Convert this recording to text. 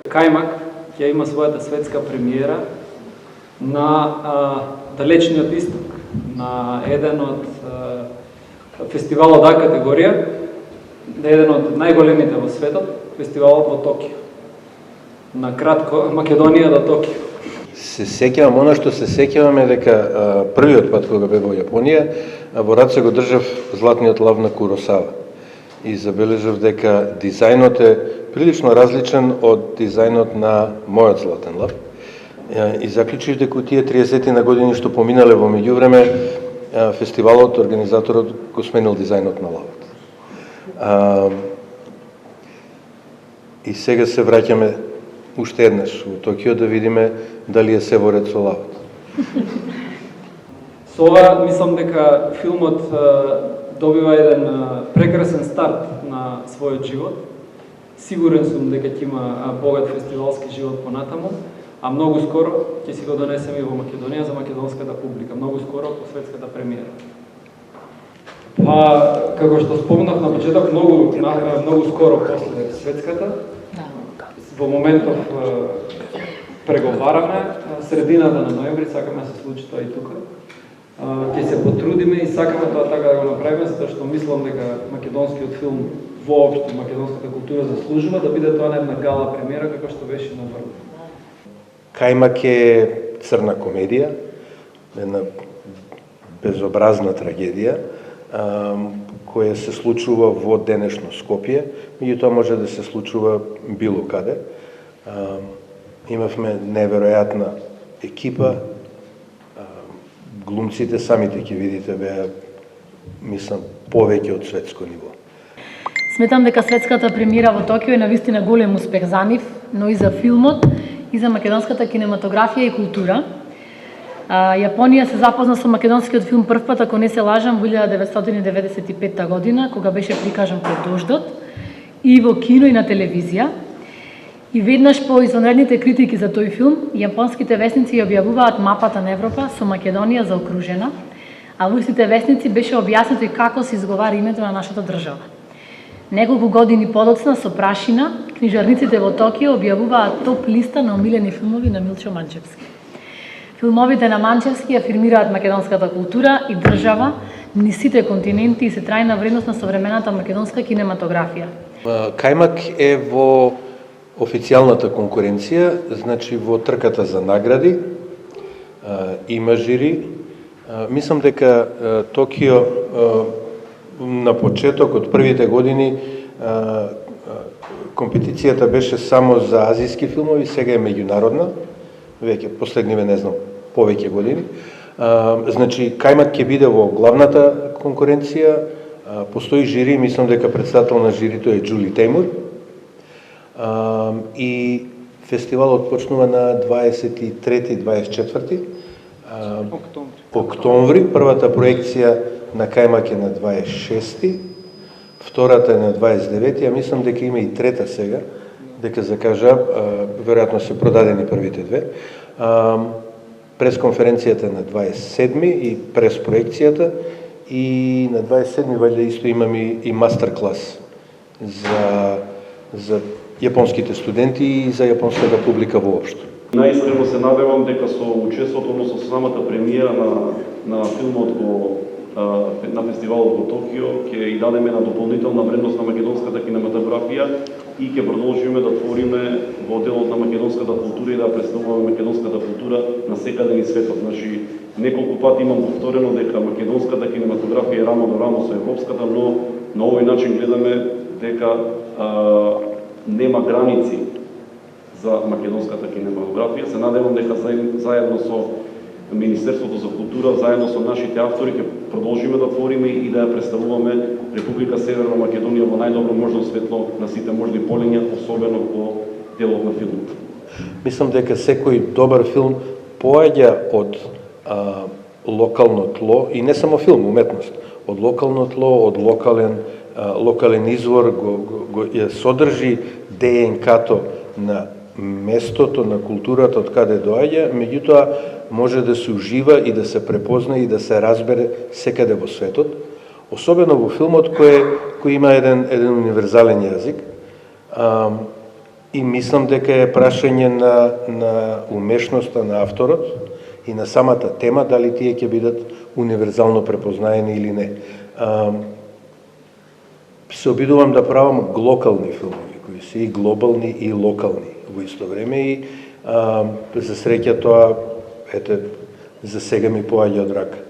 Кајмак ќе има својата светска премиера на далечниот исток, на еден од фестивалот А категорија, еден од најголемите во светот, фестивалот во Токио. На кратко, Македонија до Токио. Се сеќавам, она што се сеќавам е дека првиот пат кога бев во Јапонија, во раце го држав златниот лав на Куросава. И забележав дека дизајнот е прилично различен од дизајнот на мојот златен лав. И заклучив дека тие 30 на години што поминале во меѓувреме, фестивалот, организаторот го сменил дизајнот на лавот. И сега се враќаме уште еднаш во Токио да видиме дали е се во ред со лавот. Со ова мислам дека филмот добива еден прекрасен старт на својот живот. Сигурен сум дека ќе има богат фестивалски живот понатаму, а многу скоро ќе си го донесеме и во Македонија за македонската публика, многу скоро по светската премиера. Па, како што спомнав на почеток, многу скоро после светската, во моментов преговараме, средината на ноември, сакаме да се случи тоа и тука. Ќе се потрудиме и сакаме тоа така да го направиме, затоа што мислам дека македонскиот филм воопшто, македонската култура заслужува да биде тоа на една гала премиера како што беше на Врб. Кајмак е црна комедија, една безобразна трагедија, која се случува во денешно Скопје, меѓутоа може да се случува било каде. Имавме неверојатна екипа, глумците самите ќе видите беа, мислам, повеќе од светско ниво. Сметам дека светската премиера во Токио е навистина голем успех за нив, но и за филмот, и за македонската кинематографија и култура. Јапонија се запозна со македонскиот филм првпат, ако не се лажам, во 1995 година, кога беше прикажан пред дождот, и во кино и на телевизија. И веднаш по извонредните критики за тој филм, јапонските весници ја објавуваат мапата на Европа со Македонија заокружена, а во истите весници беше објаснето и како се изговара името на нашата држава. Неколку години подоцна со прашина, книжарниците во Токио објавуваат топ листа на омилени филмови на Милчо Манчевски. Филмовите на Манчевски афирмираат македонската култура и држава низ сите континенти и се трајна вредност на современата македонска кинематографија. Кајмак е во официјалната конкуренција, значи во трката за награди, има жири. Мислам дека Токио на почеток од првите години компетицијата беше само за азиски филмови, сега е меѓународна, веќе последниве не знам повеќе години. Значи Кајмак ќе биде во главната конкуренција, постои жири, мислам дека председател на жирито е Џули Тејмур. И фестивалот почнува на 23-24 октомври. Првата проекција на Кајмак е на 26, втората е на 29, а мислам дека има и трета сега, дека закажа, веројатно се продадени првите две. Пресконференцијата на 27 и преспроекцијата, и на 27 вајде исто имаме и мастер клас за јапонските студенти и за јапонската публика воопшто. Наискрено се надевам дека со учеството, односно со самата премиера на филмот на фестивалот во Токио ќе и дадеме на дополнителна вредност на македонската кинематографија и ќе продолжиме да твориме во делот на македонската култура и да представуваме македонската култура на секаде низ светот. Значи, неколку пати имам повторено дека македонската кинематографија е рамо до рамо со европската, но на овој начин гледаме дека нема граници за македонската кинематографија. Се надевам дека заедно со Министерството за култура, заедно со нашите автори ќе продолжиме да твориме и да ја представуваме Република Северна Македонија во најдобро можно светло на сите можни полиња, особено во делот на филмот. Мислам дека секој добар филм поаѓа од локално тло, и не само филм, уметност, од локално тло, од локален извор, ја содржи ДНК-то на местото, на културата од каде доаѓа, меѓутоа може да се ужива и да се препозна и да се разбере секаде во светот, особено во филмот кој има еден универзален јазик. И мислам дека е прашање на умешноста на авторот и на самата тема, дали тие ќе бидат универзално препознаени или не. Се обидувам да правам локални филмови, кои се и глобални и локални во исто време и за среќа тоа, ете, за сега ми поаѓа од рака.